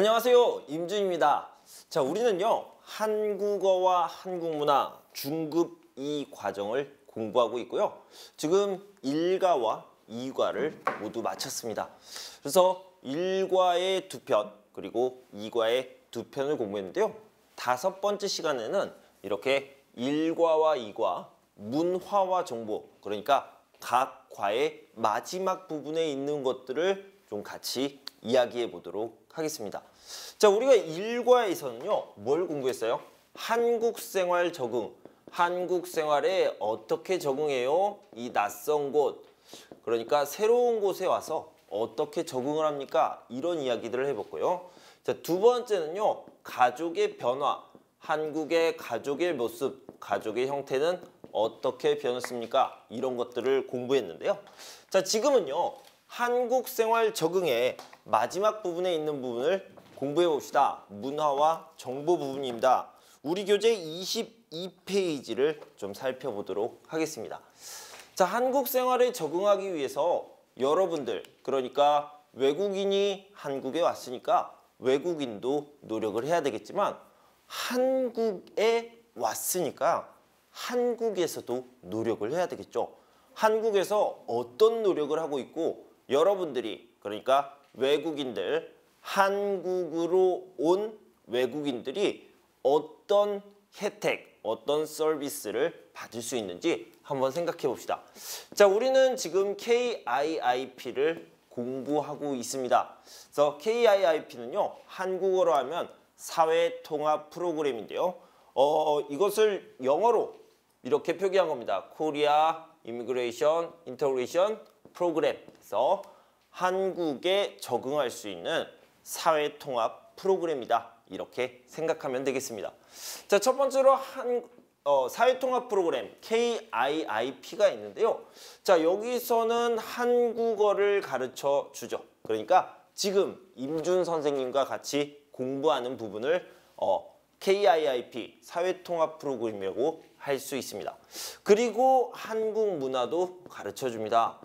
안녕하세요, 임준입니다. 자, 우리는요 한국어와 한국문화 중급 2 과정을 공부하고 있고요. 지금 1과와 2과를 모두 마쳤습니다. 그래서 1과의 2편 그리고 2과의 2편을 공부했는데요. 5번째 시간에는 이렇게 1과와 2과 문화와 정보, 그러니까 각 과의 마지막 부분에 있는 것들을 좀 같이 이야기해 보도록 하겠습니다. 자, 우리가 1과에서는요 뭘 공부했어요? 한국 생활 적응, 한국 생활에 어떻게 적응해요? 이 낯선 곳, 그러니까 새로운 곳에 와서 어떻게 적응을 합니까? 이런 이야기들을 해봤고요. 자, 두 번째는요 가족의 변화, 한국의 가족의 모습, 가족의 형태는 어떻게 변했습니까? 이런 것들을 공부했는데요. 자, 지금은요 한국 생활 적응의 마지막 부분에 있는 부분을 공부해 봅시다. 문화와 정보 부분입니다. 우리 교재 22페이지를 좀 살펴보도록 하겠습니다. 자, 한국 생활에 적응하기 위해서 여러분들, 그러니까 외국인이 한국에 왔으니까 외국인도 노력을 해야 되겠지만 한국에 왔으니까 한국에서도 노력을 해야 되겠죠. 한국에서 어떤 노력을 하고 있고 여러분들이, 그러니까 외국인들, 한국으로 온 외국인들이 어떤 혜택, 어떤 서비스를 받을 수 있는지 한번 생각해 봅시다. 자, 우리는 지금 KIIP를 공부하고 있습니다. 그래서 KIIP는요, 한국어로 하면 사회통합 프로그램인데요. 이것을 영어로 이렇게 표기한 겁니다. 코리아 이미그레이션 인터그레이션 프로그램. 그래서 한국에 적응할 수 있는 사회통합 프로그램이다. 이렇게 생각하면 되겠습니다. 자, 첫 번째로 사회통합 프로그램 KIIP가 있는데요. 자, 여기서는 한국어를 가르쳐 주죠. 그러니까 지금 임준 선생님과 같이 공부하는 부분을 KIIP 사회통합 프로그램이라고 할 수 있습니다. 그리고 한국 문화도 가르쳐 줍니다.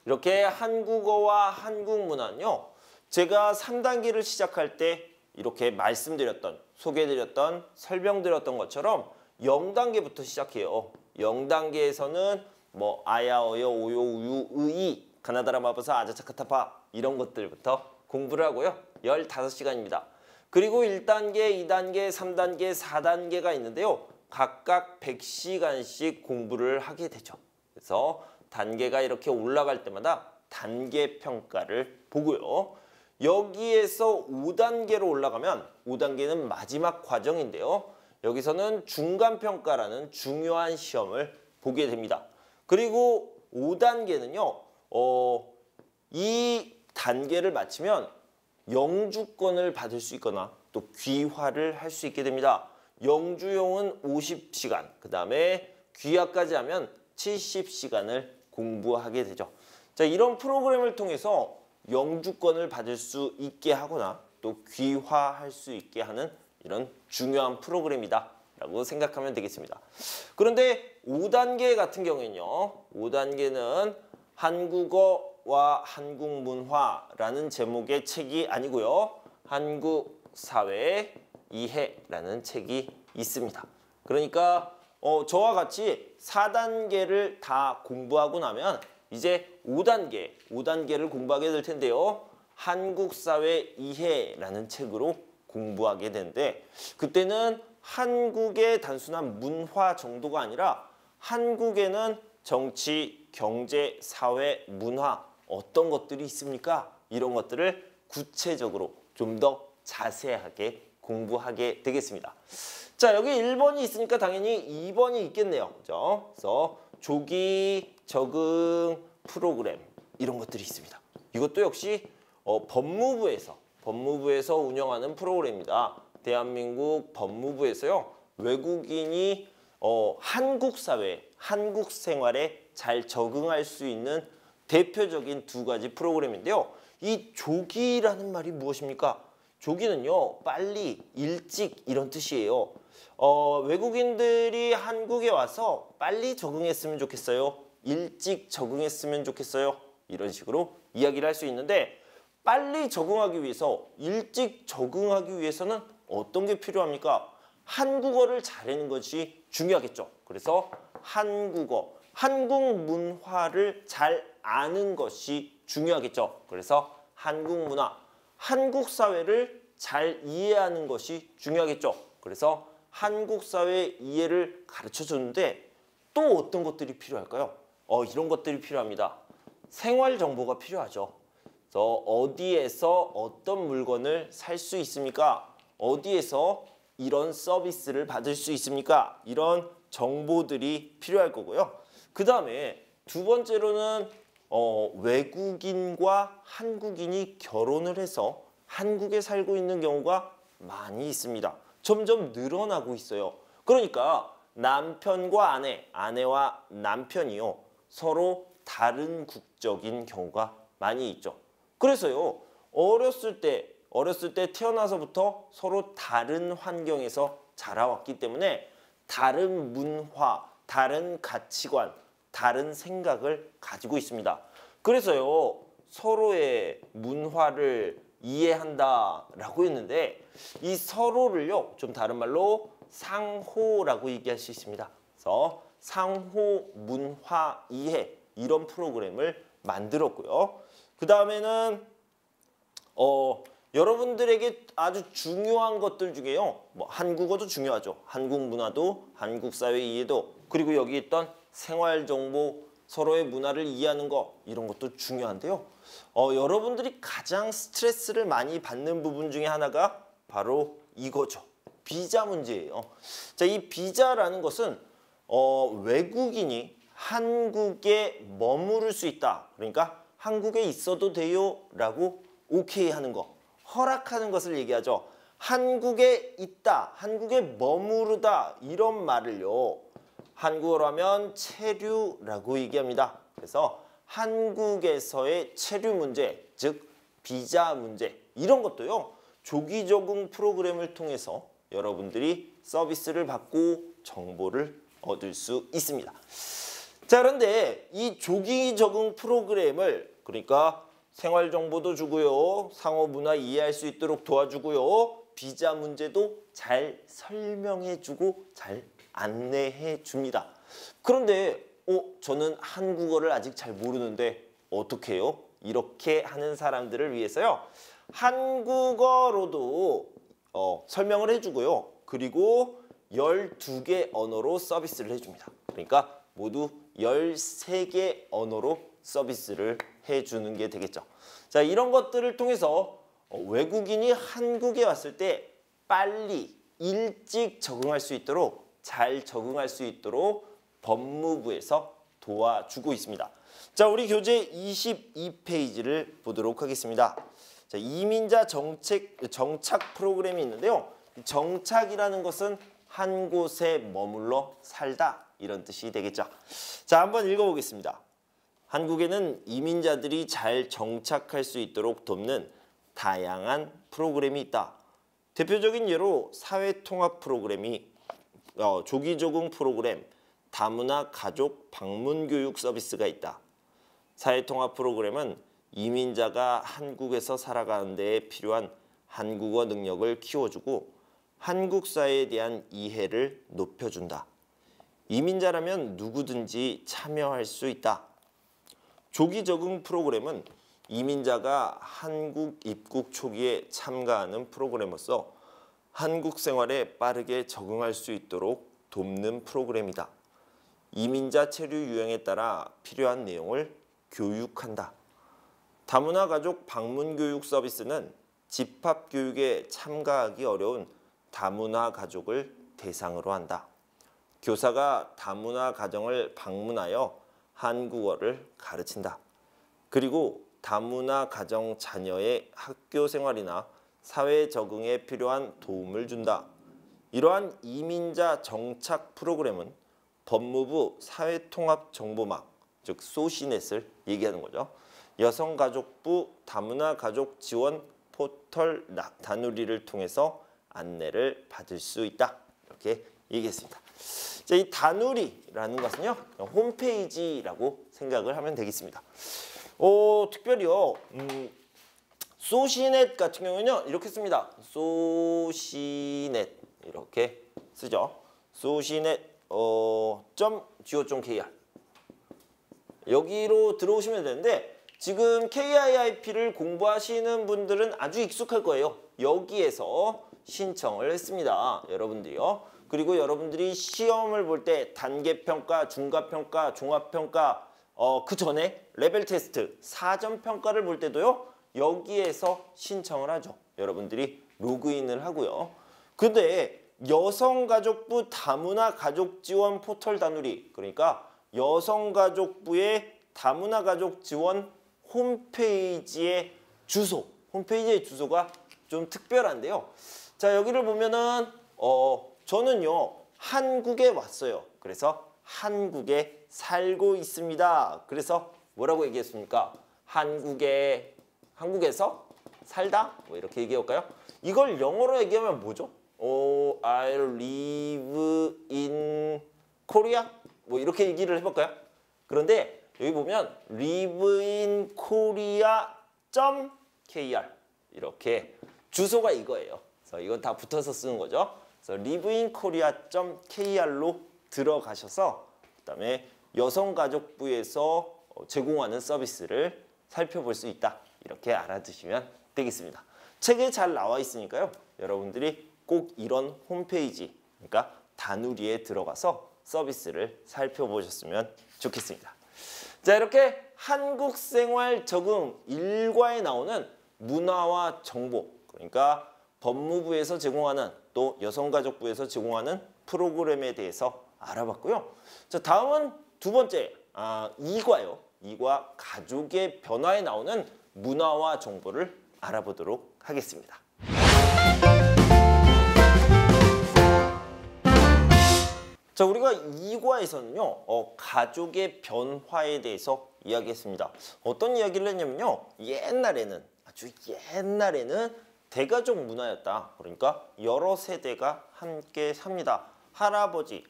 이렇게 한국어와 한국 문화는요, 제가 3단계를 시작할 때 이렇게 말씀드렸던, 소개해드렸던, 설명드렸던 것처럼 0단계부터 시작해요. 0단계에서는 뭐 아야, 어여, 오요, 우유, 의이, 가나다라, 마버사, 아자차카타파 이런 것들부터 공부를 하고요. 15시간입니다. 그리고 1단계, 2단계, 3단계, 4단계가 있는데요. 각각 100시간씩 공부를 하게 되죠. 그래서 단계가 이렇게 올라갈 때마다 단계 평가를 보고요. 여기에서 5단계로 올라가면 5단계는 마지막 과정인데요. 여기서는 중간평가라는 중요한 시험을 보게 됩니다. 그리고 5단계는요. 이 단계를 마치면 영주권을 받을 수 있거나 또 귀화를 할 수 있게 됩니다. 영주용은 50시간, 그 다음에 귀화까지 하면 70시간을 공부하게 되죠. 자, 이런 프로그램을 통해서 영주권을 받을 수 있게 하거나 또 귀화할 수 있게 하는 이런 중요한 프로그램이다 라고 생각하면 되겠습니다. 그런데 5단계 같은 경우에는요, 5단계는 한국어와 한국문화라는 제목의 책이 아니고요, 한국사회 이해라는 책이 있습니다. 그러니까 저와 같이 4단계를 다 공부하고 나면 이제 5단계를 공부하게 될 텐데요. 한국사회 이해라는 책으로 공부하게 되는데, 그때는 한국의 단순한 문화 정도가 아니라 한국에는 정치, 경제, 사회, 문화 어떤 것들이 있습니까? 이런 것들을 구체적으로 좀 더 자세하게 공부하게 되겠습니다. 자, 여기 1번이 있으니까 당연히 2번이 있겠네요. 그죠? 그래서 조기 적응 프로그램 이런 것들이 있습니다. 이것도 역시 법무부에서 운영하는 프로그램입니다. 대한민국 법무부에서요, 외국인이 한국 사회, 한국 생활에 잘 적응할 수 있는 대표적인 2가지 프로그램인데요. 이 조기라는 말이 무엇입니까? 조기는요, 빨리, 일찍 이런 뜻이에요. 외국인들이 한국에 와서 빨리 적응했으면 좋겠어요. 일찍 적응했으면 좋겠어요. 이런 식으로 이야기를 할 수 있는데, 빨리 적응하기 위해서, 일찍 적응하기 위해서는 어떤 게 필요합니까? 한국어를 잘하는 것이 중요하겠죠. 그래서 한국어, 한국 문화를 잘 아는 것이 중요하겠죠. 그래서 한국 문화, 한국 사회를 잘 이해하는 것이 중요하겠죠. 그래서 한국 사회 이해를 가르쳐 줬는데 또 어떤 것들이 필요할까요? 이런 것들이 필요합니다. 생활 정보가 필요하죠. 그래서 어디에서 어떤 물건을 살 수 있습니까? 어디에서 이런 서비스를 받을 수 있습니까? 이런 정보들이 필요할 거고요. 그 다음에 두 번째로는 외국인과 한국인이 결혼을 해서 한국에 살고 있는 경우가 많이 있습니다. 점점 늘어나고 있어요. 그러니까 남편과 아내, 아내와 남편이요. 서로 다른 국적인 경우가 많이 있죠. 그래서요. 어렸을 때 태어나서부터 서로 다른 환경에서 자라왔기 때문에 다른 문화, 다른 가치관, 다른 생각을 가지고 있습니다. 그래서요. 서로의 문화를 이해한다라고 했는데 이 서로를요. 좀 다른 말로 상호라고 얘기할 수 있습니다. 그래서 상호 문화 이해 이런 프로그램을 만들었고요. 그 다음에는 여러분들에게 아주 중요한 것들 중에요. 뭐 한국어도 중요하죠. 한국 문화도, 한국 사회 이해도, 그리고 여기 있던 생활 정보, 서로의 문화를 이해하는 거 이런 것도 중요한데요. 여러분들이 가장 스트레스를 많이 받는 부분 중에 하나가 바로 이거죠. 비자 문제예요. 자, 이 비자라는 것은 외국인이 한국에 머무를 수 있다. 그러니까 한국에 있어도 돼요 라고 오케이 하는 거, 허락하는 것을 얘기하죠. 한국에 있다, 한국에 머무르다 이런 말을요. 한국어로 하면 체류라고 얘기합니다. 그래서 한국에서의 체류 문제, 즉 비자 문제 이런 것도요. 조기 적응 프로그램을 통해서 여러분들이 서비스를 받고 정보를 얻을 수 있습니다. 자, 그런데 이 조기 적응 프로그램을 그러니까 생활 정보도 주고요. 상호 문화 이해할 수 있도록 도와주고요. 비자 문제도 잘 설명해 주고 잘 안내해 줍니다. 그런데 저는 한국어를 아직 잘 모르는데 어떻게 해요? 이렇게 하는 사람들을 위해서요. 한국어로도 설명을 해주고요. 그리고 12개 언어로 서비스를 해줍니다. 그러니까 모두 13개 언어로 서비스를 해주는 게 되겠죠. 자, 이런 것들을 통해서 외국인이 한국에 왔을 때 빨리 일찍 적응할 수 있도록 잘 적응할 수 있도록 법무부에서 도와주고 있습니다. 자, 우리 교재 22페이지를 보도록 하겠습니다. 자, 이민자 정착 프로그램이 있는데요. 정착이라는 것은 한 곳에 머물러 살다 이런 뜻이 되겠죠. 자, 한번 읽어보겠습니다. 한국에는 이민자들이 잘 정착할 수 있도록 돕는 다양한 프로그램이 있다. 대표적인 예로 사회통합 프로그램이 조기 적응 프로그램, 다문화 가족 방문 교육 서비스가 있다. 사회통합 프로그램은 이민자가 한국에서 살아가는 데 필요한 한국어 능력을 키워주고 한국 사회에 대한 이해를 높여준다. 이민자라면 누구든지 참여할 수 있다. 조기 적응 프로그램은 이민자가 한국 입국 초기에 참가하는 프로그램으로서 한국 생활에 빠르게 적응할 수 있도록 돕는 프로그램이다. 이민자 체류 유형에 따라 필요한 내용을 교육한다. 다문화 가족 방문 교육 서비스는 집합 교육에 참가하기 어려운 다문화 가족을 대상으로 한다. 교사가 다문화 가정을 방문하여 한국어를 가르친다. 그리고 다문화 가정 자녀의 학교 생활이나 사회 적응에 필요한 도움을 준다. 이러한 이민자 정착 프로그램은 법무부 사회통합정보망, 즉 소시넷을 얘기하는 거죠. 여성가족부 다문화 가족 지원 포털 다누리를 통해서 안내를 받을 수 있다. 이렇게 얘기했습니다. 자, 이 다누리라는 것은요. 홈페이지라고 생각을 하면 되겠습니다. 특별히요. 소시넷 같은 경우에는 이렇게 씁니다. 소시넷 이렇게 쓰죠. 소시넷 .go.kr 여기로 들어오시면 되는데 지금 KIIP를 공부하시는 분들은 아주 익숙할 거예요. 여기에서 신청을 했습니다. 여러분들이요. 그리고 여러분들이 시험을 볼 때 단계평가, 중간평가, 종합평가 그 전에 레벨 테스트, 사전평가를 볼 때도요. 여기에서 신청을 하죠. 여러분들이 로그인을 하고요. 근데 여성가족부 다문화 가족지원 포털 다누리 그러니까 여성가족부의 다문화 가족 지원 홈페이지의 주소가 좀 특별한데요. 자, 여기를 보면은 저는요 한국에 왔어요. 그래서 한국에 살고 있습니다. 그래서 뭐라고 얘기했습니까? 한국에서 살다? 뭐 이렇게 얘기해볼까요? 이걸 영어로 얘기하면 뭐죠? I live in Korea? 뭐 이렇게 얘기를 해볼까요? 그런데 여기 보면 live in korea.kr 이렇게 주소가 이거예요. 그래서 이건 다 붙어서 쓰는 거죠. 그래서 live in korea.kr로 들어가셔서 그다음에 여성가족부에서 제공하는 서비스를 살펴볼 수 있다. 이렇게 알아두시면 되겠습니다. 책에 잘 나와 있으니까요. 여러분들이 꼭 이런 홈페이지, 그러니까 다누리에 들어가서 서비스를 살펴보셨으면 좋겠습니다. 자, 이렇게 한국 생활 적응 1과에 나오는 문화와 정보, 그러니까 법무부에서 제공하는 또 여성가족부에서 제공하는 프로그램에 대해서 알아봤고요. 자, 다음은 두 번째 2과요. 2과 가족의 변화에 나오는 문화와 정보를 알아보도록 하겠습니다. 자, 우리가 2과에서는요 가족의 변화에 대해서 이야기했습니다. 어떤 이야기를 했냐면요, 아주 옛날에는 대가족 문화였다. 그러니까 여러 세대가 함께 삽니다. 할아버지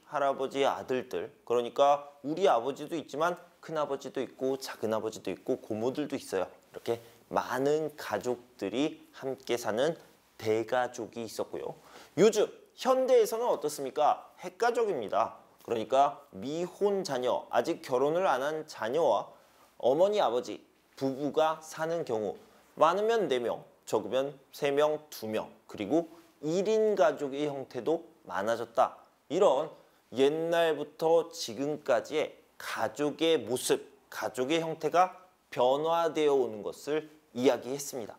아들들, 그러니까 우리 아버지도 있지만 큰아버지도 있고 작은아버지도 있고 고모들도 있어요. 이렇게 많은 가족들이 함께 사는 대가족이 있었고요. 요즘 현대에서는 어떻습니까? 핵가족입니다. 그러니까 미혼 자녀, 아직 결혼을 안 한 자녀와 어머니, 아버지, 부부가 사는 경우 많으면 4명, 적으면 3명, 2명, 그리고 1인 가족의 형태도 많아졌다. 이런 옛날부터 지금까지의 가족의 모습, 가족의 형태가 변화되어 오는 것을 이야기했습니다.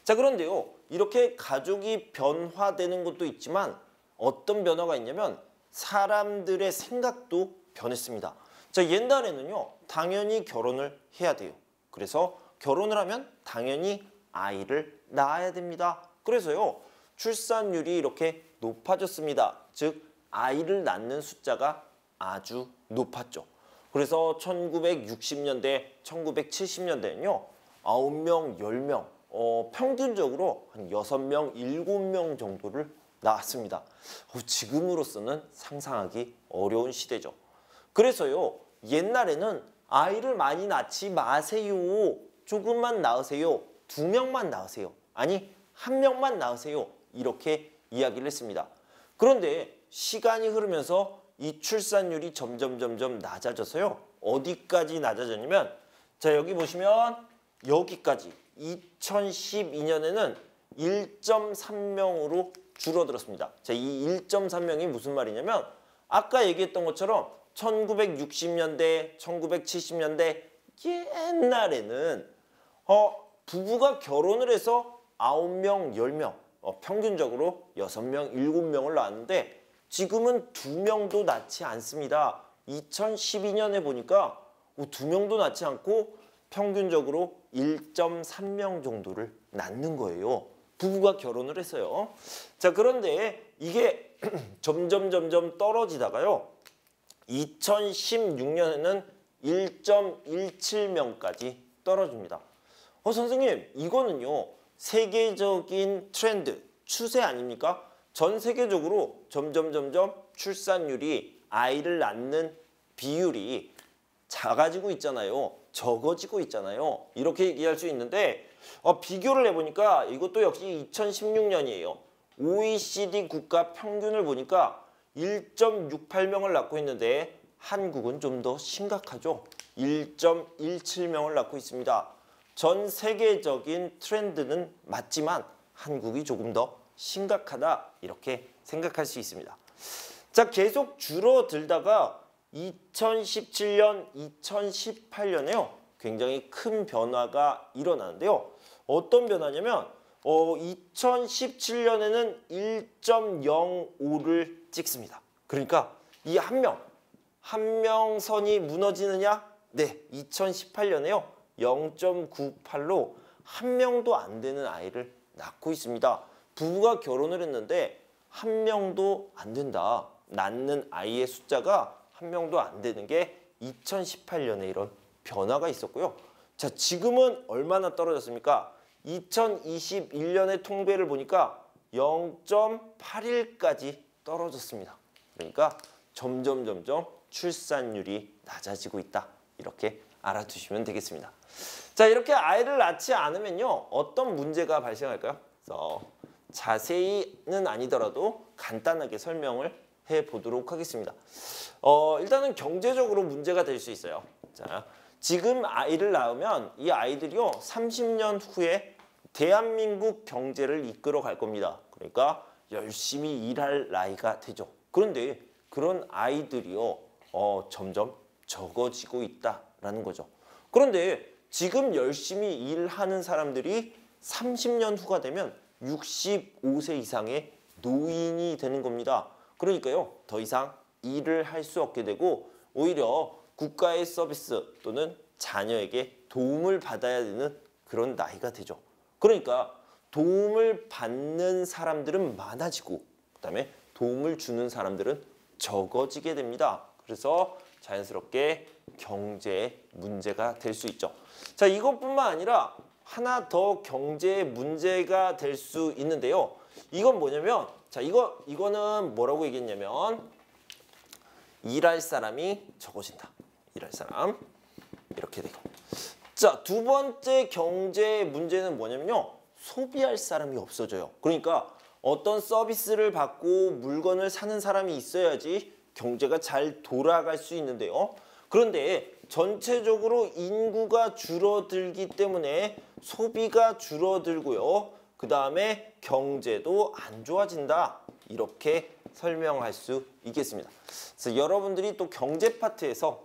자, 그런데요, 이렇게 가족이 변화되는 것도 있지만 어떤 변화가 있냐면 사람들의 생각도 변했습니다. 자, 옛날에는요, 당연히 결혼을 해야 돼요. 그래서 결혼을 하면 당연히 아이를 낳아야 됩니다. 그래서요, 출산율이 이렇게 높아졌습니다. 즉, 아이를 낳는 숫자가 아주 높았죠. 그래서 1960년대, 1970년대는요, 9명, 10명, 평균적으로 한 6명, 7명 정도를 낳았습니다. 지금으로서는 상상하기 어려운 시대죠. 그래서요, 옛날에는 아이를 많이 낳지 마세요. 조금만 낳으세요. 2명만 낳으세요. 아니, 1명만 낳으세요. 이렇게 이야기를 했습니다. 그런데 시간이 흐르면서 이 출산율이 점점 낮아져서요. 어디까지 낮아졌냐면, 자, 여기 보시면 여기까지 2012년에는 1.3명으로 줄어들었습니다. 자, 이 1.3명이 무슨 말이냐면 아까 얘기했던 것처럼 1960년대, 1970년대 옛날에는 부부가 결혼을 해서 9명, 10명, 평균적으로 6명, 7명을 낳았는데 지금은 2명도 낳지 않습니다. 2012년에 보니까 2명도 낳지 않고 평균적으로 1.3명 정도를 낳는 거예요. 부부가 결혼을 했어요. 자, 그런데 이게 점점 떨어지다가요. 2016년에는 1.17명까지 떨어집니다. 선생님, 이거는요, 세계적인 트렌드, 추세 아닙니까? 전 세계적으로 점점 출산율이, 아이를 낳는 비율이 작아지고 있잖아요. 적어지고 있잖아요. 이렇게 얘기할 수 있는데 비교를 해보니까 이것도 역시 2016년이에요. OECD 국가 평균을 보니까 1.68명을 낳고 있는데 한국은 좀 더 심각하죠. 1.17명을 낳고 있습니다. 전 세계적인 트렌드는 맞지만 한국이 조금 더 심각하다 이렇게 생각할 수 있습니다. 자, 계속 줄어들다가 2017년, 2018년에요. 굉장히 큰 변화가 일어나는데요. 어떤 변화냐면 2017년에는 1.05를 찍습니다. 그러니까 이 한 명 선이 무너지느냐? 네, 2018년에요. 0.98로 한 명도 안 되는 아이를 낳고 있습니다. 부부가 결혼을 했는데 한 명도 안 된다. 낳는 아이의 숫자가 한 명도 안 되는 게 2018년에 이런 변화가 있었고요. 자, 지금은 얼마나 떨어졌습니까? 2021년의 통계를 보니까 0.81까지 떨어졌습니다. 그러니까 점점 출산율이 낮아지고 있다. 이렇게 알아두시면 되겠습니다. 자, 이렇게 아이를 낳지 않으면요. 어떤 문제가 발생할까요? 그래서 자세히는 아니더라도 간단하게 설명을 해보도록 하겠습니다. 일단은 경제적으로 문제가 될 수 있어요. 자, 지금 아이를 낳으면 이 아이들이요. 30년 후에 대한민국 경제를 이끌어 갈 겁니다. 그러니까 열심히 일할 나이가 되죠. 그런데 그런 아이들이요. 점점 적어지고 있다라는 거죠. 그런데 지금 열심히 일하는 사람들이 30년 후가 되면 65세 이상의 노인이 되는 겁니다. 그러니까요. 더 이상 일을 할 수 없게 되고 오히려 국가의 서비스 또는 자녀에게 도움을 받아야 되는 그런 나이가 되죠. 그러니까 도움을 받는 사람들은 많아지고 그다음에 도움을 주는 사람들은 적어지게 됩니다. 그래서 자연스럽게 경제에 문제가 될 수 있죠. 자, 이것뿐만 아니라 하나 더 경제에 문제가 될 수 있는데요. 이건 뭐냐면 자, 이거는 뭐라고 얘기했냐면 일할 사람이 적어진다. 일할 사람 이렇게 되고. 자, 두 번째 경제 문제는 뭐냐면요. 소비할 사람이 없어져요. 그러니까 어떤 서비스를 받고 물건을 사는 사람이 있어야지 경제가 잘 돌아갈 수 있는데요. 그런데 전체적으로 인구가 줄어들기 때문에 소비가 줄어들고요. 그 다음에 경제도 안 좋아진다. 이렇게 설명할 수 있겠습니다. 그래서 여러분들이 또 경제 파트에서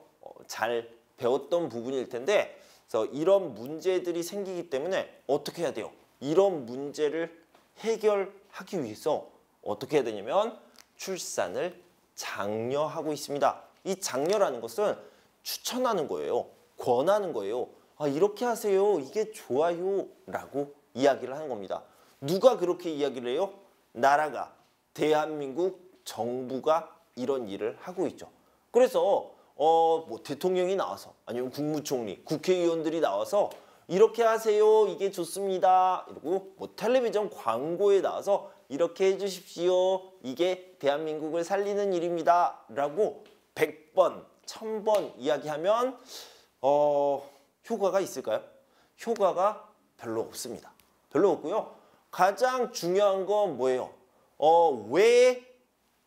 잘 배웠던 부분일 텐데 그래서 이런 문제들이 생기기 때문에 어떻게 해야 돼요? 이런 문제를 해결하기 위해서 어떻게 해야 되냐면 출산을 장려하고 있습니다. 이 장려라는 것은 추천하는 거예요. 권하는 거예요. 이렇게 하세요. 이게 좋아요. 라고 이야기를 하는 겁니다. 누가 그렇게 이야기를 해요? 나라가, 대한민국 정부가 이런 일을 하고 있죠. 그래서 뭐 대통령이 나와서 아니면 국무총리, 국회의원들이 나와서 이렇게 하세요. 이게 좋습니다. 이러고 뭐 텔레비전 광고에 나와서 이렇게 해주십시오. 이게 대한민국을 살리는 일입니다. 라고 100번, 1000번 이야기하면 효과가 있을까요? 효과가 별로 없습니다. 별로 없고요. 가장 중요한 건 뭐예요? 왜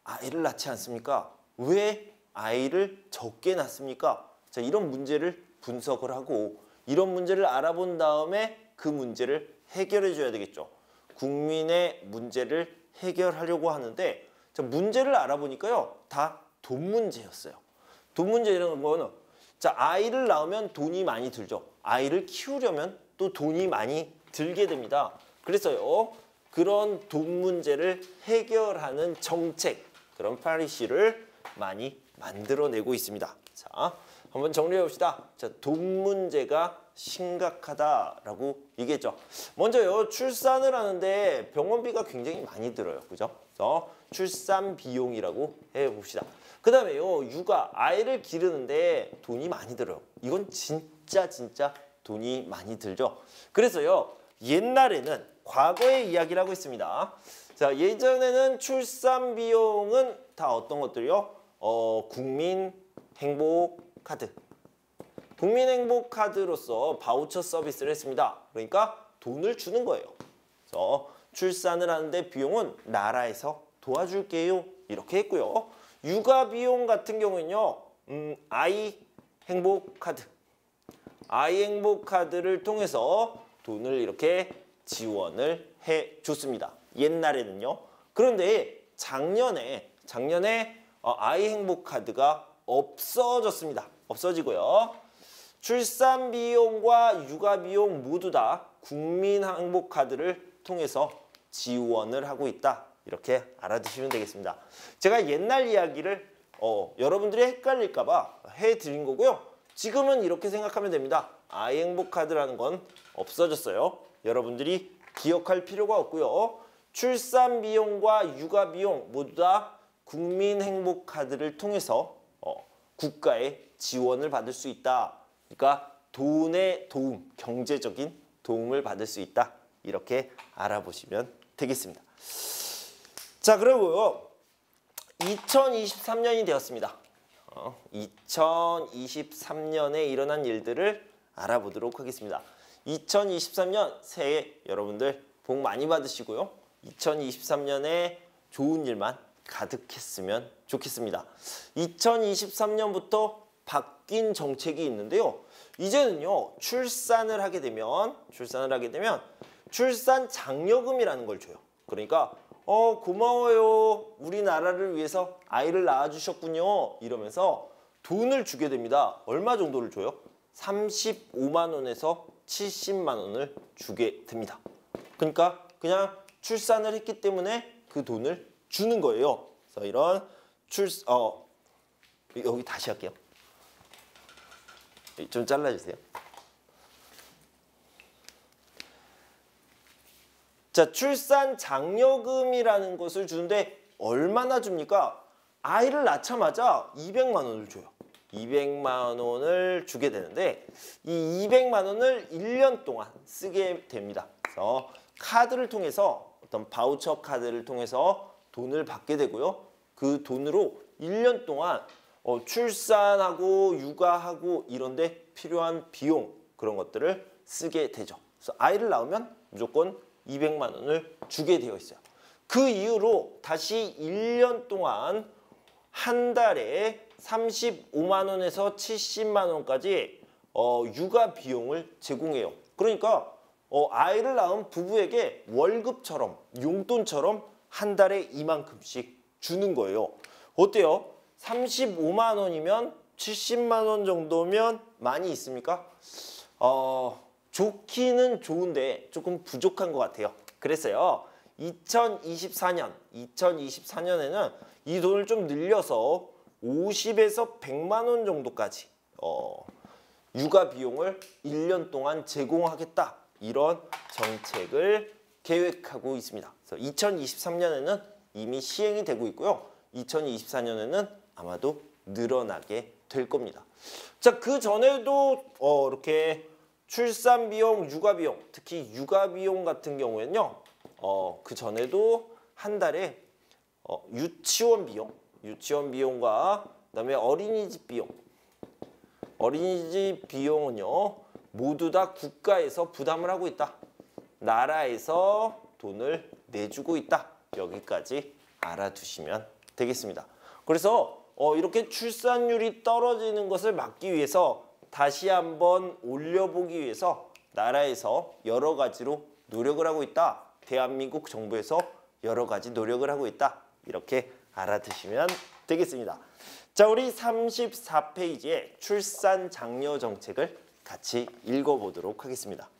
아이를 낳지 않습니까? 왜 아이를 적게 낳습니까? 자, 이런 문제를 분석을 하고 이런 문제를 알아본 다음에 그 문제를 해결해 줘야 되겠죠. 국민의 문제를 해결하려고 하는데 자, 문제를 알아보니까요. 다 돈 문제였어요. 돈 문제라는 거는 자, 아이를 낳으면 돈이 많이 들죠. 아이를 키우려면 또 돈이 많이 들게 됩니다. 그래서요. 그런 돈 문제를 해결하는 정책, 그런 파리시를 많이 만들어내고 있습니다. 자, 한번 정리해 봅시다. 자, 돈 문제가 심각하다라고 얘기했죠. 먼저요, 출산을 하는데 병원비가 굉장히 많이 들어요. 그죠? 그래서 출산 비용이라고 해봅시다. 그 다음에요, 육아, 아이를 기르는데 돈이 많이 들어요. 이건 진짜 돈이 많이 들죠. 그래서요, 옛날에는 과거의 이야기를 하고 있습니다. 자, 예전에는 출산 비용은 다 어떤 것들이요? 국민 행복 카드. 국민행복카드로서 바우처 서비스를 했습니다. 그러니까 돈을 주는 거예요. 그래서 출산을 하는데 비용은 나라에서 도와줄게요. 이렇게 했고요. 육아 비용 같은 경우는요. 아이 행복카드. 아이 행복카드를 통해서 돈을 이렇게 지원을 해줬습니다. 옛날에는요. 그런데 작년에 아이 행복카드가 없어졌습니다. 없어지고요. 출산 비용과 육아 비용 모두 다 국민행복카드를 통해서 지원을 하고 있다. 이렇게 알아두시면 되겠습니다. 제가 옛날 이야기를 여러분들이 헷갈릴까 봐 해드린 거고요. 지금은 이렇게 생각하면 됩니다. 아이 행복카드라는 건 없어졌어요. 여러분들이 기억할 필요가 없고요. 출산 비용과 육아 비용 모두 다 국민행복카드를 통해서 국가의 지원을 받을 수 있다. 그러니까 돈의 도움, 경제적인 도움을 받을 수 있다. 이렇게 알아보시면 되겠습니다. 자, 그리고요. 2023년이 되었습니다. 2023년에 일어난 일들을 알아보도록 하겠습니다. 2023년 새해 여러분들 복 많이 받으시고요. 2023년에 좋은 일만 가득했으면 좋겠습니다. 2023년부터 바뀐 정책이 있는데요. 이제는요. 출산을 하게 되면 출산 장려금이라는 걸 줘요. 그러니까 고마워요. 우리나라를 위해서 아이를 낳아주셨군요. 이러면서 돈을 주게 됩니다. 얼마 정도를 줘요? 35만 원에서 70만 원을 주게 됩니다. 그러니까 그냥 출산을 했기 때문에 그 돈을 주는 거예요. 그래서 이런 여기 다시 할게요. 좀 잘라주세요. 자, 출산 장려금이라는 것을 주는데 얼마나 줍니까? 아이를 낳자마자 200만 원을 줘요. 200만 원을 주게 되는데 이 200만 원을 1년 동안 쓰게 됩니다. 그래서 카드를 통해서 어떤 바우처 카드를 통해서 돈을 받게 되고요. 그 돈으로 1년 동안 출산하고 육아하고 이런 데 필요한 비용 그런 것들을 쓰게 되죠. 그래서 아이를 낳으면 무조건 200만 원을 주게 되어 있어요. 그 이후로 다시 1년 동안 한 달에 35만 원에서 70만 원까지 육아 비용을 제공해요. 그러니까 아이를 낳은 부부에게 월급처럼 용돈처럼 한 달에 이만큼씩 주는 거예요. 어때요? 35만 원이면 70만 원 정도면 많이 있습니까? 좋기는 좋은데 조금 부족한 것 같아요. 그래서요. 2024년에는 이 돈을 좀 늘려서 50에서 100만 원 정도까지 육아 비용을 1년 동안 제공하겠다. 이런 정책을 계획하고 있습니다. 그래서 2023년에는 이미 시행이 되고 있고요. 2024년에는 아마도 늘어나게 될 겁니다. 자, 그 전에도 이렇게 출산 비용, 육아 비용, 특히 육아 비용 같은 경우에는요. 그 전에도 한 달에 유치원 비용과 그다음에 어린이집 비용은요. 모두 다 국가에서 부담을 하고 있다. 나라에서 돈을 내주고 있다. 여기까지 알아두시면 되겠습니다. 그래서 이렇게 출산율이 떨어지는 것을 막기 위해서 다시 한번 올려보기 위해서 나라에서 여러 가지로 노력을 하고 있다. 대한민국 정부에서 여러 가지 노력을 하고 있다. 이렇게 알아두시면 되겠습니다. 자, 우리 34페이지의 출산 장려 정책을 같이 읽어보도록 하겠습니다.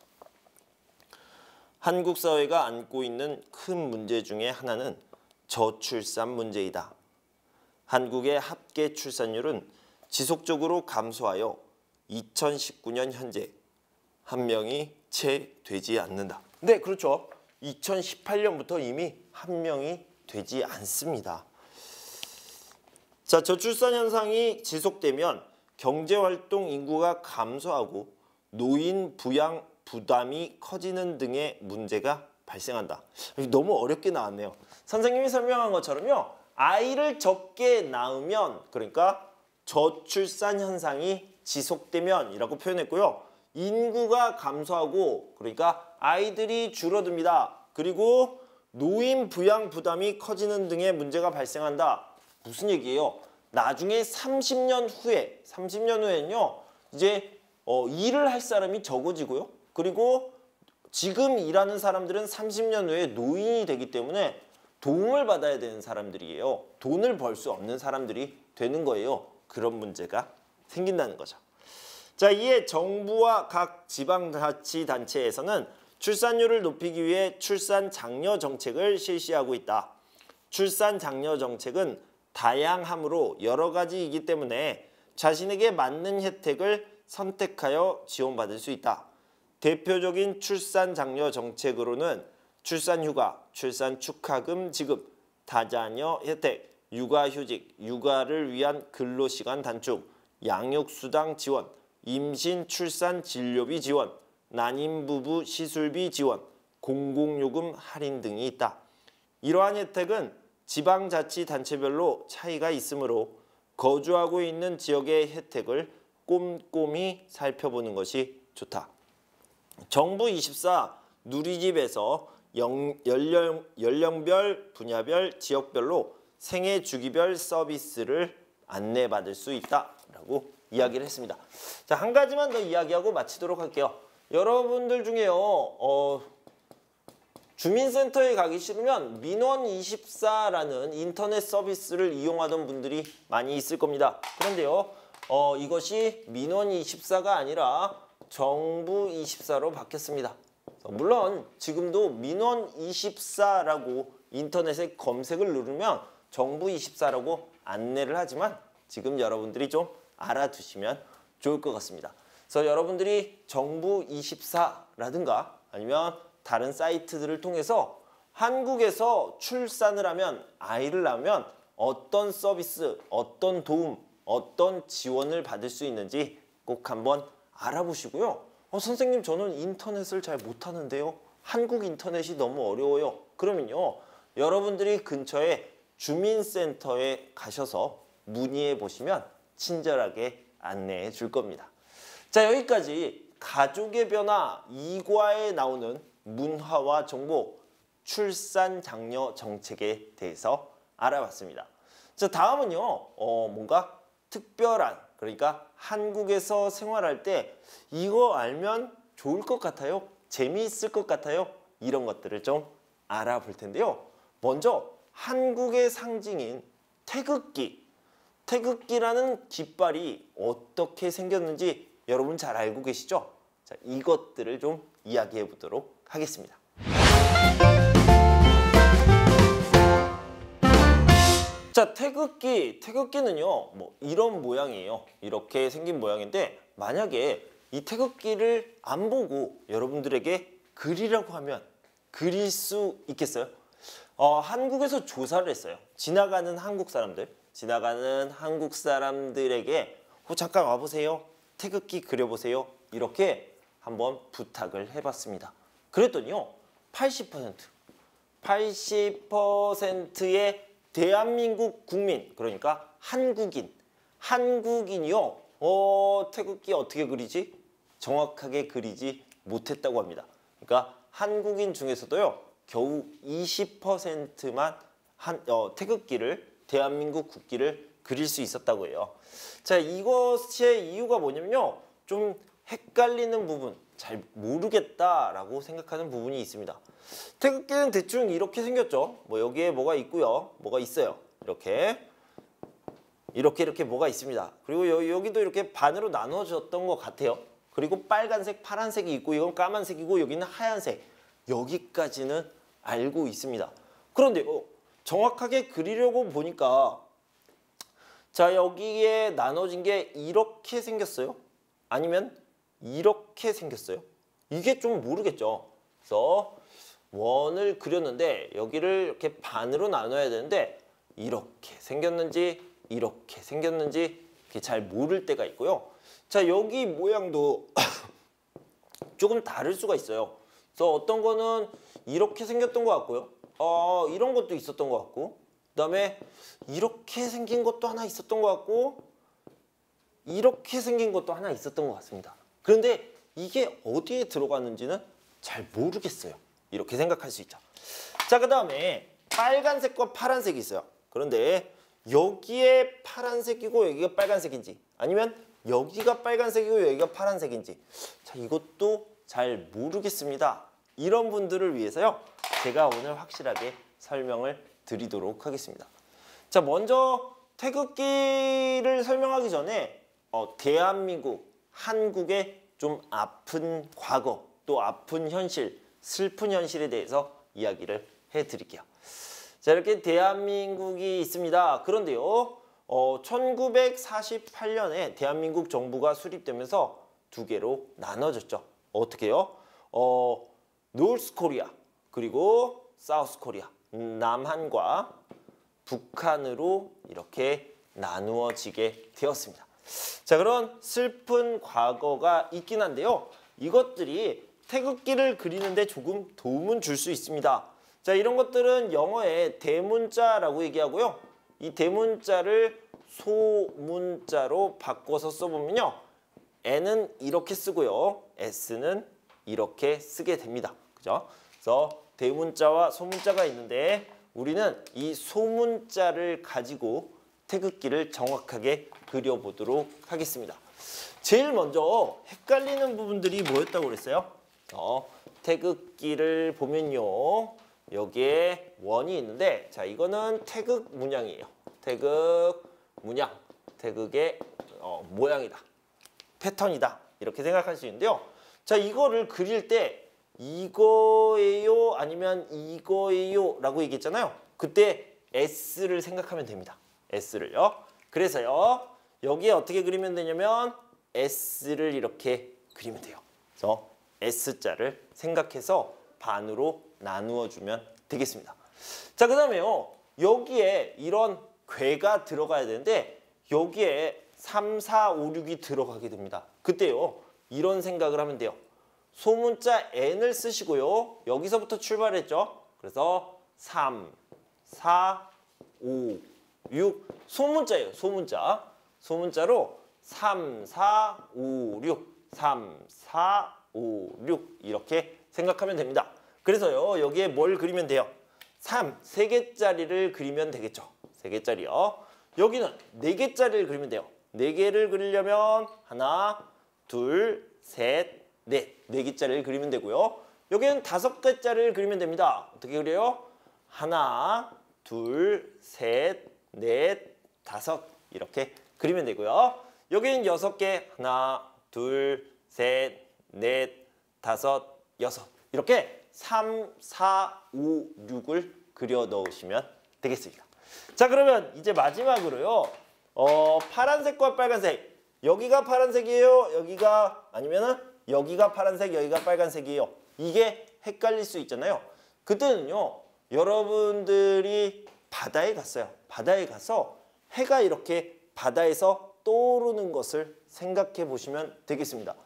한국 사회가 안고 있는 큰 문제 중에 하나는 저출산 문제이다. 한국의 합계 출산율은 지속적으로 감소하여 2019년 현재 한 명이 채 되지 않는다. 네, 그렇죠. 2018년부터 이미 한 명이 되지 않습니다. 자, 저출산 현상이 지속되면 경제활동 인구가 감소하고 노인 부양 부담이 커지는 등의 문제가 발생한다. 너무 어렵게 나왔네요. 선생님이 설명한 것처럼요. 아이를 적게 낳으면 그러니까 저출산 현상이 지속되면이라고 표현했고요. 인구가 감소하고 그러니까 아이들이 줄어듭니다. 그리고 노인 부양 부담이 커지는 등의 문제가 발생한다. 무슨 얘기예요? 나중에 30년 후에는요. 이제 일을 할 사람이 적어지고요. 그리고 지금 일하는 사람들은 30년 후에 노인이 되기 때문에 도움을 받아야 되는 사람들이에요. 돈을 벌 수 없는 사람들이 되는 거예요. 그런 문제가 생긴다는 거죠. 자, 이에 정부와 각 지방자치단체에서는 출산율을 높이기 위해 출산 장려 정책을 실시하고 있다. 출산 장려 정책은 다양함으로 여러 가지이기 때문에 자신에게 맞는 혜택을 선택하여 지원받을 수 있다. 대표적인 출산 장려 정책으로는 출산휴가, 출산축하금 지급, 다자녀 혜택, 육아휴직, 육아를 위한 근로시간 단축, 양육수당 지원, 임신 출산 진료비 지원, 난임부부 시술비 지원, 공공요금 할인 등이 있다. 이러한 혜택은 지방자치단체별로 차이가 있으므로 거주하고 있는 지역의 혜택을 꼼꼼히 살펴보는 것이 좋다. 정부24 누리집에서 연령별, 분야별, 지역별로 생애 주기별 서비스를 안내받을 수 있다라고 이야기를 했습니다. 자, 한 가지만 더 이야기하고 마치도록 할게요. 여러분들 중에요. 주민센터에 가기 싫으면 민원24라는 인터넷 서비스를 이용하던 분들이 많이 있을 겁니다. 그런데요. 이것이 민원24가 아니라 정부24로 바뀌었습니다. 물론 지금도 민원24라고 인터넷에 검색을 누르면 정부24라고 안내를 하지만 지금 여러분들이 좀 알아두시면 좋을 것 같습니다. 그래서 여러분들이 정부24라든가 아니면 다른 사이트들을 통해서 한국에서 출산을 하면 아이를 낳으면 어떤 서비스, 어떤 도움, 어떤 지원을 받을 수 있는지 꼭 한번 알아보시고요. 선생님 저는 인터넷을 잘 못하는데요. 한국 인터넷이 너무 어려워요. 그러면요. 여러분들이 근처에 주민센터에 가셔서 문의해 보시면 친절하게 안내해 줄 겁니다. 자, 여기까지 가족의 변화 2과에 나오는 문화와 정보, 출산 장려 정책에 대해서 알아봤습니다. 자, 다음은요. 뭔가 특별한, 그러니까 한국에서 생활할 때 이거 알면 좋을 것 같아요. 재미있을 것 같아요. 이런 것들을 좀 알아볼 텐데요. 먼저 한국의 상징인 태극기. 태극기라는 깃발이 어떻게 생겼는지 여러분 잘 알고 계시죠? 자, 이것들을 좀 이야기해 보도록 하겠습니다. 자, 태극기는요, 뭐 이런 모양이에요. 이렇게 생긴 모양인데 만약에 이 태극기를 안 보고 여러분들에게 그리라고 하면 그릴 수 있겠어요? 한국에서 조사를 했어요. 지나가는 한국 사람들에게 잠깐 와보세요. 태극기 그려보세요. 이렇게 한번 부탁을 해봤습니다. 그랬더니요. 80%의 대한민국 국민, 그러니까 한국인이요. 태극기 어떻게 그리지? 정확하게 그리지 못했다고 합니다. 그러니까 한국인 중에서도요. 겨우 20%만 대한민국 국기를 그릴 수 있었다고 해요. 자, 이것의 이유가 뭐냐면요. 좀 헷갈리는 부분, 잘 모르겠다라고 생각하는 부분이 있습니다. 태극기는 대충 이렇게 생겼죠. 뭐 여기에 뭐가 있고요. 뭐가 있어요. 이렇게 뭐가 있습니다. 그리고 여기도 이렇게 반으로 나눠졌던 것 같아요. 그리고 빨간색, 파란색이 있고 이건 까만색이고 여기는 하얀색. 여기까지는 알고 있습니다. 그런데 정확하게 그리려고 보니까 자, 여기에 나눠진 게 이렇게 생겼어요? 아니면 이렇게 생겼어요? 이게 좀 모르겠죠. 그래서 원을 그렸는데 여기를 이렇게 반으로 나눠야 되는데 이렇게 생겼는지 이렇게 생겼는지 잘 모를 때가 있고요. 자, 여기 모양도 조금 다를 수가 있어요. 그래서 어떤 거는 이렇게 생겼던 것 같고요. 이런 것도 있었던 것 같고, 그 다음에 이렇게 생긴 것도 하나 있었던 것 같고, 이렇게 생긴 것도 하나 있었던 것 같습니다. 그런데 이게 어디에 들어갔는지는 잘 모르겠어요. 이렇게 생각할 수 있죠. 자, 그 다음에 빨간색과 파란색이 있어요. 그런데 여기에 파란색이고 여기가 빨간색인지 아니면 여기가 빨간색이고 여기가 파란색인지 자, 이것도 잘 모르겠습니다. 이런 분들을 위해서요. 제가 오늘 확실하게 설명을 드리도록 하겠습니다. 자, 먼저 태극기를 설명하기 전에 대한민국, 한국의 좀 아픈 과거, 또 아픈 현실, 슬픈 현실에 대해서 이야기를 해드릴게요. 자, 이렇게 대한민국이 있습니다. 그런데요, 1948년에 대한민국 정부가 수립되면서 두 개로 나눠졌죠. 어떻게요? 노스 코리아 그리고 사우스 코리아, 남한과 북한으로 이렇게 나누어지게 되었습니다. 자, 그런 슬픈 과거가 있긴 한데요. 이것들이 태극기를 그리는데 조금 도움은 줄 수 있습니다. 자, 이런 것들은 영어에 대문자라고 얘기하고요. 이 대문자를 소문자로 바꿔서 써보면요. N은 이렇게 쓰고요. S는 이렇게 쓰게 됩니다. 그죠? 그래서 대문자와 소문자가 있는데 우리는 이 소문자를 가지고 태극기를 정확하게 그려보도록 하겠습니다. 제일 먼저 헷갈리는 부분들이 뭐였다고 그랬어요? 태극기를 보면요. 여기에 원이 있는데 자, 이거는 태극 문양이에요. 태극 문양, 태극의 모양이다. 패턴이다. 이렇게 생각할 수 있는데요. 자, 이거를 그릴 때 이거예요? 아니면 이거예요? 라고 얘기했잖아요. 그때 S를 생각하면 됩니다. S를요. 그래서요. 여기에 어떻게 그리면 되냐면 S를 이렇게 그리면 돼요. 그래서 S자를 생각해서 반으로 나누어 주면 되겠습니다. 자, 그 다음에요. 여기에 이런 궤가 들어가야 되는데 여기에 3, 4, 5, 6이 들어가게 됩니다. 그때요. 이런 생각을 하면 돼요. 소문자 N을 쓰시고요. 여기서부터 출발했죠. 그래서 3, 4, 5, 6 소문자예요. 소문자. 소문자로 3, 4, 5, 6 3, 4, 5, 6 이렇게 생각하면 됩니다. 그래서요. 여기에 뭘 그리면 돼요? 3, 3개짜리를 그리면 되겠죠. 3개짜리요. 여기는 4개짜리를 그리면 돼요. 4개를 그리려면 하나, 둘, 셋, 넷. 4개짜리를 그리면 되고요. 여기는 5개짜리를 그리면 됩니다. 어떻게 그려요? 하나, 둘, 셋, 넷, 5 이렇게 그리면 되고요. 여기는 6개. 하나, 둘, 셋, 넷, 5, 6 이렇게 3, 4, 5, 6을 그려 넣으시면 되겠습니다. 자, 그러면 이제 마지막으로요. 파란색과 빨간색. 여기가 파란색이에요. 여기가 아니면은 여기가 파란색, 여기가 빨간색이에요. 이게 헷갈릴 수 있잖아요. 그때는요. 여러분들이 바다에 갔어요. 바다에 가서 해가 이렇게 바다에서 떠오르는 것을 생각해 보시면 되겠습니다.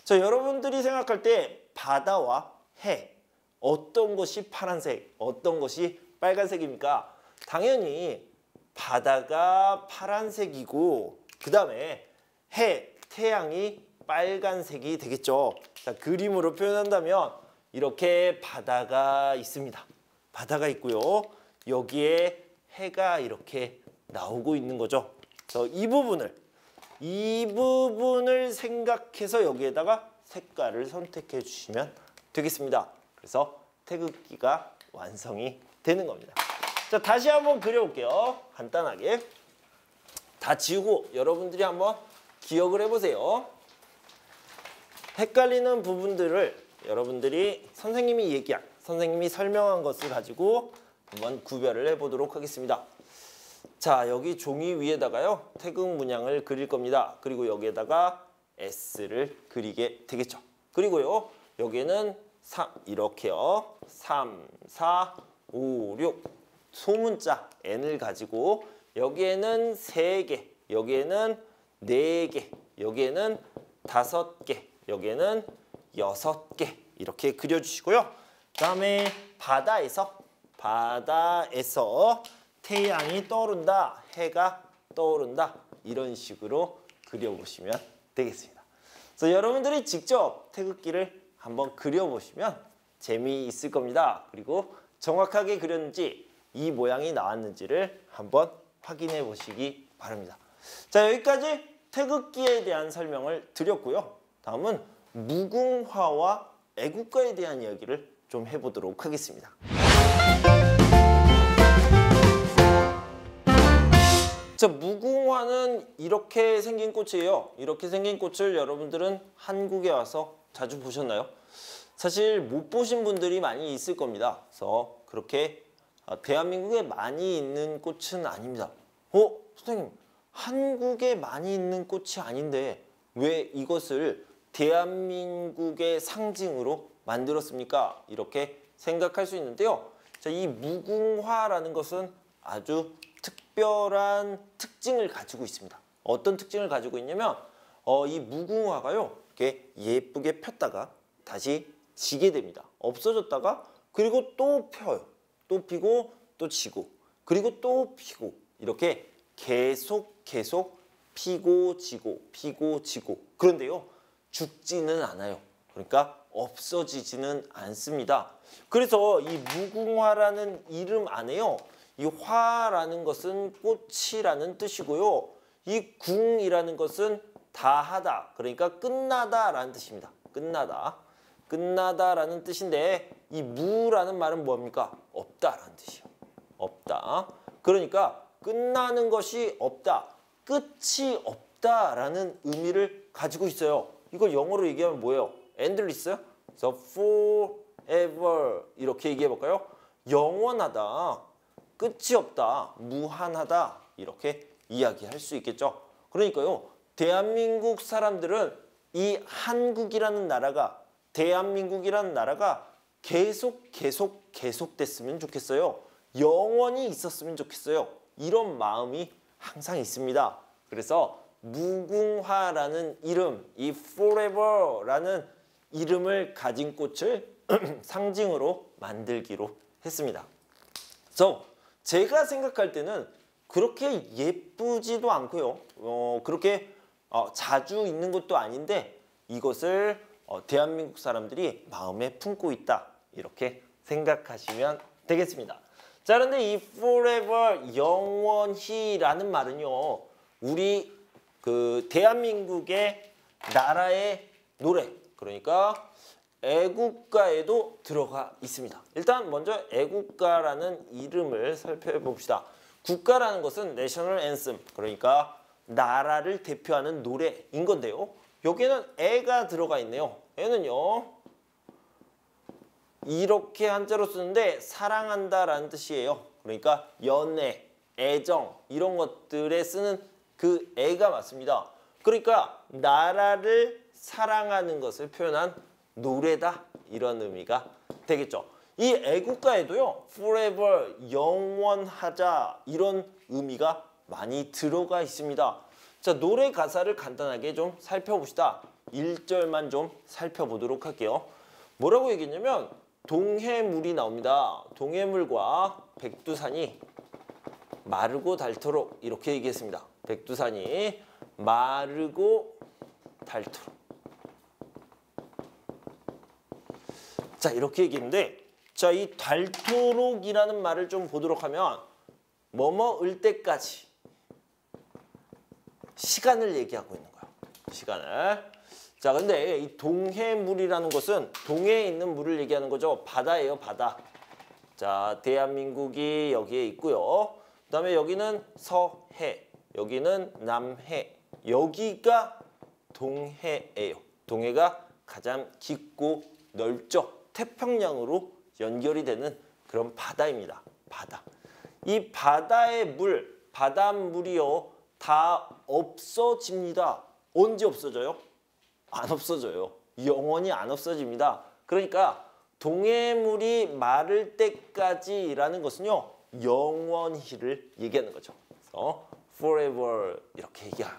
자, 여러분들이 생각할 때 바다와 해 어떤 것이 파란색, 어떤 것이 빨간색입니까? 당연히 바다가 파란색이고 그 다음에 해, 태양이 빨간색이 되겠죠. 자, 그림으로 표현한다면 이렇게 바다가 있습니다. 바다가 있고요. 여기에 해가 이렇게 나오고 있는 거죠. 그래서 이 부분을 생각해서 여기에다가 색깔을 선택해 주시면 되겠습니다. 그래서 태극기가 완성이 되는 겁니다. 자, 다시 한번 그려볼게요. 간단하게. 다 지우고 여러분들이 한번 기억을 해보세요. 헷갈리는 부분들을 여러분들이 선생님이 설명한 것을 가지고 한번 구별을 해보도록 하겠습니다. 자, 여기 종이 위에다가요. 태극 문양을 그릴 겁니다. 그리고 여기에다가 S를 그리게 되겠죠. 그리고요. 여기에는 이렇게요. 3, 4, 5, 6 소문자 N을 가지고 여기에는 3개, 여기에는 4개, 여기에는 5개, 여기에는 6개 이렇게 그려주시고요. 그 다음에 바다에서 태양이 떠오른다, 해가 떠오른다 이런 식으로 그려보시면 되겠습니다. 그래서 여러분들이 직접 태극기를 한번 그려보시면 재미있을 겁니다. 그리고 정확하게 그렸는지 이 모양이 나왔는지를 한번 확인해 보시기 바랍니다. 자, 여기까지 태극기에 대한 설명을 드렸고요. 다음은 무궁화와 애국가에 대한 이야기를 좀 해보도록 하겠습니다. 자, 무궁화는 이렇게 생긴 꽃이에요. 이렇게 생긴 꽃을 여러분들은 한국에 와서 자주 보셨나요? 사실 못 보신 분들이 많이 있을 겁니다. 그래서 그렇게 대한민국에 많이 있는 꽃은 아닙니다. 선생님, 한국에 많이 있는 꽃이 아닌데 왜 이것을 대한민국의 상징으로 만들었습니까? 이렇게 생각할 수 있는데요. 자, 이 무궁화라는 것은 아주 특별한 특징을 가지고 있습니다. 어떤 특징을 가지고 있냐면 이 무궁화가요, 이렇게 예쁘게 폈다가 다시 지게 됩니다. 없어졌다가 그리고 또 펴요. 또 피고 또 지고 그리고 또 피고 이렇게 계속 피고 지고 피고 지고. 그런데요, 죽지는 않아요. 그러니까 없어지지는 않습니다. 그래서 이 무궁화라는 이름 안에요, 이 화라는 것은 꽃이라는 뜻이고요. 이 궁이라는 것은 다하다, 그러니까 끝나다라는 뜻입니다. 끝나다라는 뜻인데 이 무라는 말은 뭡니까? 없다라는 뜻이에요. 없다. 그러니까 끝나는 것이 없다, 끝이 없다라는 의미를 가지고 있어요. 이걸 영어로 얘기하면 뭐예요? endless? 그래서 forever 이렇게 얘기해 볼까요? 영원하다, 끝이 없다, 무한하다 이렇게 이야기할 수 있겠죠. 그러니까요, 대한민국 사람들은 이 한국이라는 나라가, 대한민국이라는 나라가 계속됐으면 좋겠어요. 영원히 있었으면 좋겠어요. 이런 마음이 항상 있습니다. 그래서 무궁화라는 이름, 이 forever라는 이름을 가진 꽃을 상징으로 만들기로 했습니다. 그래서 제가 생각할 때는 그렇게 예쁘지도 않고요. 그렇게 자주 있는 것도 아닌데 이것을 대한민국 사람들이 마음에 품고 있다, 이렇게 생각하시면 되겠습니다. 자, 그런데 이 forever, 영원히라는 말은요, 우리 대한민국의 나라의 노래, 그러니까 애국가에도 들어가 있습니다. 일단 먼저 애국가라는 이름을 살펴봅시다. 국가라는 것은 national anthem, 그러니까 나라를 대표하는 노래인 건데요. 여기에는 애가 들어가 있네요. 애는요, 이렇게 한자로 쓰는데 사랑한다라는 뜻이에요. 그러니까 연애, 애정 이런 것들에 쓰는 그 애가 맞습니다. 그러니까 나라를 사랑하는 것을 표현한 노래다, 이런 의미가 되겠죠. 이 애국가에도요, forever, 영원하자 이런 의미가 많이 들어가 있습니다. 자, 노래 가사를 간단하게 좀 살펴봅시다. 1절만 좀 살펴보도록 할게요. 뭐라고 얘기했냐면 동해물이 나옵니다. 동해물과 백두산이 마르고 닳도록 이렇게 얘기했습니다. 백두산이 마르고 닳도록. 자, 이렇게 얘기했는데, 자, 이 닳도록이라는 말을 좀 보도록 하면 뭐뭐을 때까지 시간을 얘기하고 있는 거야. 시간을. 자, 근데 이 동해물이라는 것은 동해에 있는 물을 얘기하는 거죠. 바다예요, 바다. 자, 대한민국이 여기에 있고요. 그다음에 여기는 서해, 여기는 남해, 여기가 동해예요. 동해가 가장 깊고 넓죠. 태평양으로 연결이 되는 그런 바다입니다. 바다. 이 바다의 물, 바닷물이요, 다 없어집니다. 언제 없어져요? 안 없어져요. 영원히 안 없어집니다. 그러니까 동해물이 마를 때까지라는 것은요, 영원히를 얘기하는 거죠. 그래서 forever 이렇게 얘기해요.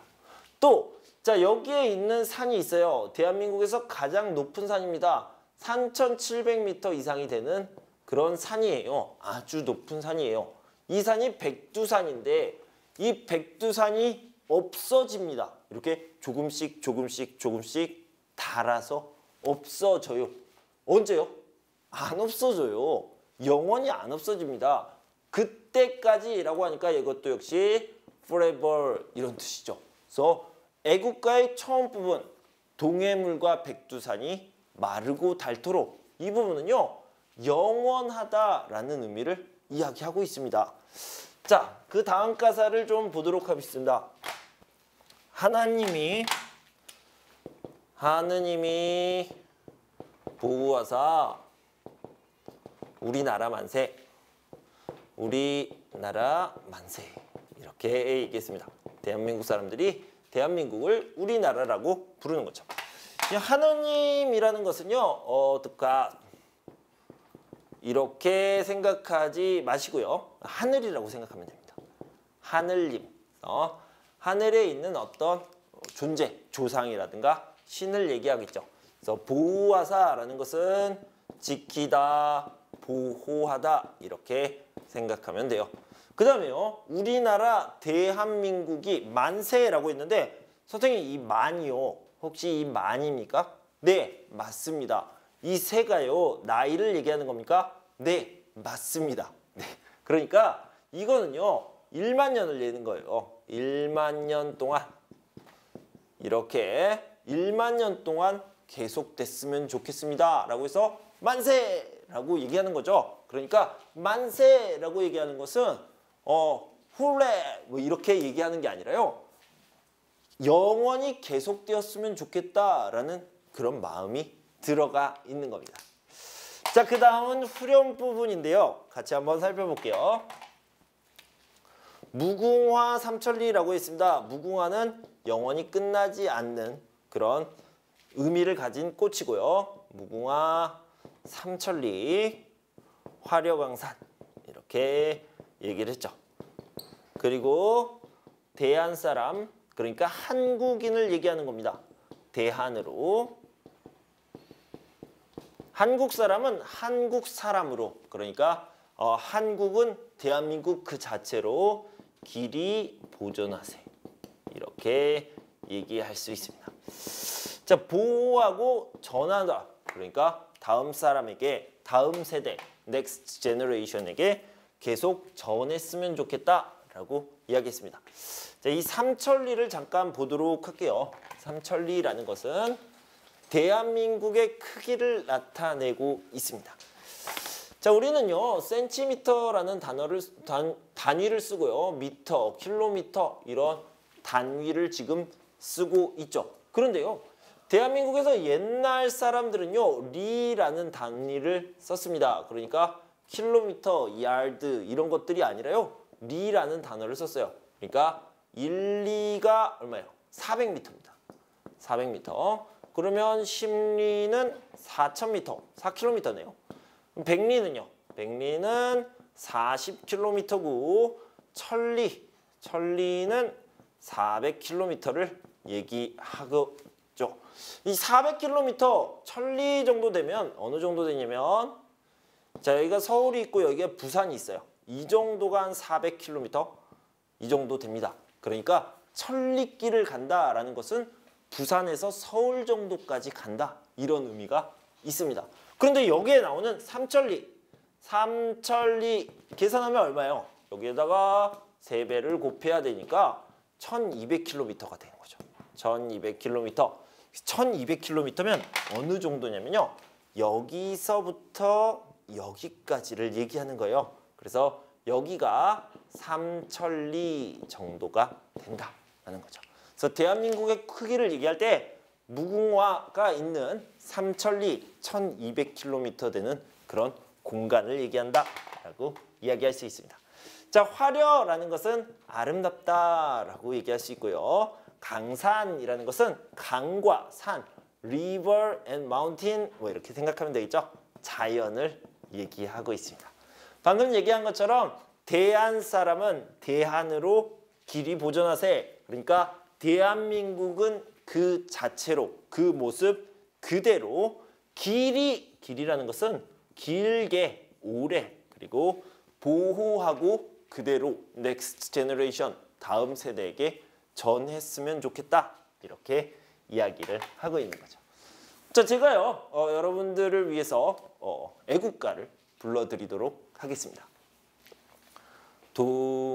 또, 자, 여기에 있는 산이 있어요. 대한민국에서 가장 높은 산입니다. 3,700m 이상이 되는 그런 산이에요. 아주 높은 산이에요. 이 산이 백두산인데 이 백두산이 없어집니다. 이렇게 조금씩 조금씩 조금씩 닳아서 없어져요. 언제요? 안 없어져요. 영원히 안 없어집니다. 그때까지라고 하니까 이것도 역시 forever 이런 뜻이죠. 그래서 애국가의 처음 부분 동해물과 백두산이 마르고 닳도록 이 부분은요. 영원하다라는 의미를 이야기하고 있습니다. 자, 그 다음 가사를 좀 보도록 하겠습니다. 하느님이 보호하사 우리나라 만세 이렇게 얘기했습니다. 대한민국 사람들이 대한민국을 우리나라라고 부르는 거죠. 하느님이라는 것은요. 어떨까? 이렇게 생각하지 마시고요. 하늘이라고 생각하면 됩니다. 하늘님. 하늘에 있는 어떤 존재, 조상이라든가 신을 얘기하겠죠. 그래서 보호하사라는 것은 지키다, 보호하다 이렇게 생각하면 돼요. 그 다음에요. 우리나라 대한민국이 만세라고 했는데 선생님 이 만이요. 혹시 이 만입니까? 네, 맞습니다. 이 세가요. 나이를 얘기하는 겁니까? 네, 맞습니다. 네. 그러니까 이거는요. 1만 년을 내는 거예요. 1만 년 동안 이렇게 1만 년 동안 계속됐으면 좋겠습니다. 라고 해서 만세라고 얘기하는 거죠. 그러니까 만세라고 얘기하는 것은 훌레 뭐 이렇게 얘기하는 게 아니라요. 영원히 계속되었으면 좋겠다라는 그런 마음이 들어가 있는 겁니다. 자, 그 다음은 후렴 부분인데요. 같이 한번 살펴볼게요. 무궁화 삼천리라고 했습니다. 무궁화는 영원히 끝나지 않는 그런 의미를 가진 꽃이고요. 무궁화 삼천리 화려강산 이렇게 얘기를 했죠. 그리고 대한 사람 그러니까 한국인을 얘기하는 겁니다. 대한으로 한국 사람은 한국 사람으로 그러니까 한국은 대한민국 그 자체로 길이 보존하세 이렇게 얘기할 수 있습니다. 자, 보호하고 전하다 그러니까 다음 사람에게 다음 세대 next generation에게 계속 전했으면 좋겠다라고 이야기했습니다. 자, 이 삼천리를 잠깐 보도록 할게요. 삼천리라는 것은 대한민국의 크기를 나타내고 있습니다. 자, 우리는요 센티미터라는 단위를 쓰고요 미터, 킬로미터 이런 단위를 지금 쓰고 있죠. 그런데요 대한민국에서 옛날 사람들은요 리라는 단위를 썼습니다. 그러니까 킬로미터, 야드 이런 것들이 아니라요 리라는 단어를 썼어요. 그러니까 1, 2가 얼마예요? 400m입니다. 400m. 그러면 10리는 4000m, 4km네요. 백리는요? 백리는 40km고 천리는 400km를 얘기하죠. 이 400km, 천리 정도 되면 어느 정도 되냐면 자, 여기가 서울이 있고 여기가 부산이 있어요. 이 정도가 한 400km 이 정도 됩니다. 그러니까 천리길을 간다라는 것은 부산에서 서울 정도까지 간다 이런 의미가 있습니다. 그런데 여기에 나오는 삼천리 계산하면 얼마예요? 여기에다가 3배를 곱해야 되니까 1200km가 되는 거죠. 1200km. 1200km면 어느 정도냐면요. 여기서부터 여기까지를 얘기하는 거예요. 그래서 여기가 삼천리 정도가 된다라는 거죠. 그래서 대한민국의 크기를 얘기할 때 무궁화가 있는 삼천리 1200km 되는 그런 공간을 얘기한다라고 이야기할 수 있습니다. 자, 화려라는 것은 아름답다라고 얘기할 수 있고요. 강산이라는 것은 강과 산, river and mountain 뭐 이렇게 생각하면 되겠죠. 자연을 얘기하고 있습니다. 방금 얘기한 것처럼 대한 사람은 대한으로 길이 보존하세. 그러니까 대한민국은 그 자체로 그 모습 그대로 길이라는 것은 길게 오래 그리고 보호하고 그대로 next generation 다음 세대에게 전했으면 좋겠다. 이렇게 이야기를 하고 있는 거죠. 자, 제가요 여러분들을 위해서 애국가를 불러드리도록 하겠습니다. 동해물과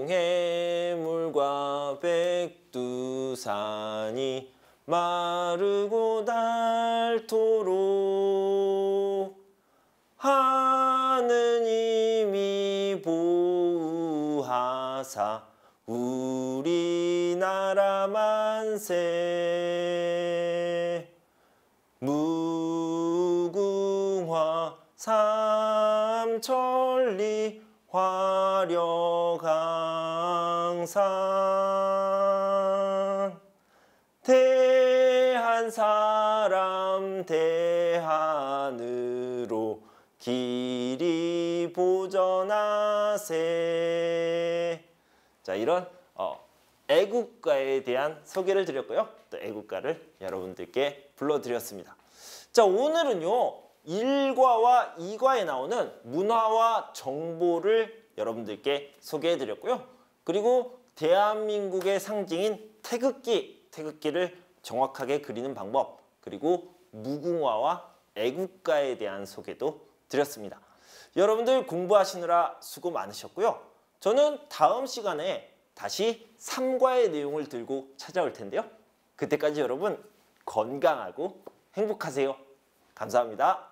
백두산이 마르고 닳도록 하느님이 보호하사 우리나라 만세. 무궁화 삼천리 화려강산. 대한 사람 대한으로 길이 보전하세. 자, 이런 애국가에 대한 소개를 드렸고요. 또 애국가를 여러분들께 불러드렸습니다. 자, 오늘은요 1과와 2과에 나오는 문화와 정보를 여러분들께 소개해드렸고요. 그리고 대한민국의 상징인 태극기를 정확하게 그리는 방법, 그리고 무궁화와 애국가에 대한 소개도 드렸습니다. 여러분들 공부하시느라 수고 많으셨고요. 저는 다음 시간에 다시 3과의 내용을 들고 찾아올 텐데요. 그때까지 여러분 건강하고 행복하세요. 감사합니다.